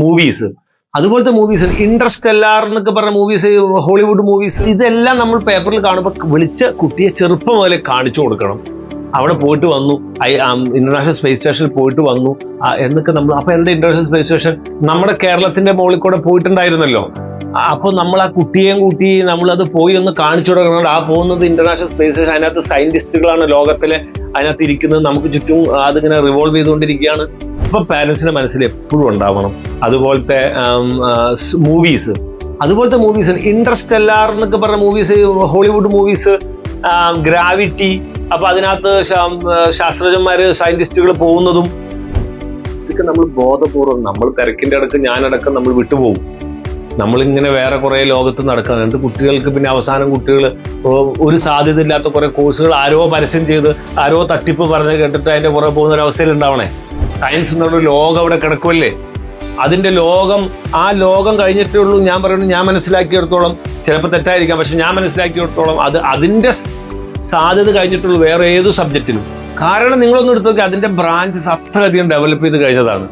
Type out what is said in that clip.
Movies, അതുപോലത്തെ movies, interstellar എന്നൊക്കെ പറഞ്ഞ മൂവീസ്, ഹോളിവുഡ് മൂവീസ്, ഇതെല്ലാം നമ്മൾ പേപ്പറിൽ കാണുമ്പോൾ വിളിച്ച കുട്ടിയെ ചെറുപ്പം മുതലേ കാണിച്ചു കൊടുക്കണം. അവിടെ പോയിട്ട് വന്നു, ഇന്റർനാഷണൽ സ്പേസ് സ്റ്റേഷനിൽ പോയിട്ട് വന്നു എന്നൊക്കെ നമ്മൾ. അപ്പൊ എന്താ ഇന്റർനാഷണൽ സ്പേസ് സ്റ്റേഷൻ നമ്മുടെ കേരളത്തിന്റെ മുകളിൽ കൂടെ പോയിട്ടുണ്ടായിരുന്നല്ലോ. അപ്പോൾ നമ്മൾ ആ കുട്ടിയെയും കൂട്ടി നമ്മളത് പോയി ഒന്ന് കാണിച്ചു കൊടുക്കണം. ആ പോകുന്നത് ഇന്റർനാഷണൽ സ്പേസ് സ്റ്റേഷൻ, അതിനകത്ത് സയന്റിസ്റ്റുകളാണ് ലോകത്തിലെ അതിനകത്ത് ഇരിക്കുന്നത്, നമുക്ക് ചുറ്റും അതിങ്ങനെ റിവോൾവ് ചെയ്തുകൊണ്ടിരിക്കുകയാണ്. ഇപ്പൊ പാരന്റ്സിന്റെ മനസ്സിൽ എപ്പോഴും ഉണ്ടാവണം അതുപോലത്തെ മൂവീസ്, ഇന്റർസ്റ്റെല്ലാർ എന്നൊക്കെ പറഞ്ഞ മൂവീസ്, ഹോളിവുഡ് മൂവീസ്, ഗ്രാവിറ്റി. അപ്പൊ അതിനകത്ത് ശാസ്ത്രജ്ഞന്മാര് സയന്റിസ്റ്റുകൾ പോകുന്നതും ഇതൊക്കെ നമ്മൾ ബോധപൂർവ്വം, നമ്മൾ തിരക്കിന്റെ ഇടക്ക് ഞാനടക്കം നമ്മൾ വിട്ടുപോകും. നമ്മളിങ്ങനെ വേറെ കുറെ ലോകത്ത് നടക്കുന്നത്. എന്നിട്ട് കുട്ടികൾക്ക് പിന്നെ അവസാനം കുട്ടികൾ ഒരു സാധ്യത ഇല്ലാത്ത കുറെ കോഴ്സുകൾ ആരോ പരസ്യം ചെയ്ത് ആരോ തട്ടിപ്പ് പറഞ്ഞ് കേട്ടിട്ട് അതിന്റെ പുറകെ പോകുന്ന ഒരു അവസ്ഥയിൽ ഉണ്ടാവണേ. സയൻസ് എന്നുള്ള ലോകം അവിടെ കിടക്കുമല്ലേ, അതിന്റെ ലോകം, ആ ലോകം കഴിഞ്ഞിട്ടേ ഉള്ളൂ. ഞാൻ പറയുന്നത്, ഞാൻ മനസ്സിലാക്കിയെടുത്തോളം, ചിലപ്പോൾ തെറ്റായിരിക്കാം, പക്ഷെ ഞാൻ മനസ്സിലാക്കിയെടുത്തോളം അതിന്റെ സാധ്യത കഴിഞ്ഞിട്ടുള്ളൂ വേറെ ഏതു സബ്ജക്റ്റിനും. കാരണം നിങ്ങളൊന്നും എടുത്തു നോക്കി, അതിന്റെ ബ്രാഞ്ചസ് അത്രയധികം ഡെവലപ്പ് ചെയ്ത് കഴിഞ്ഞതാണ്.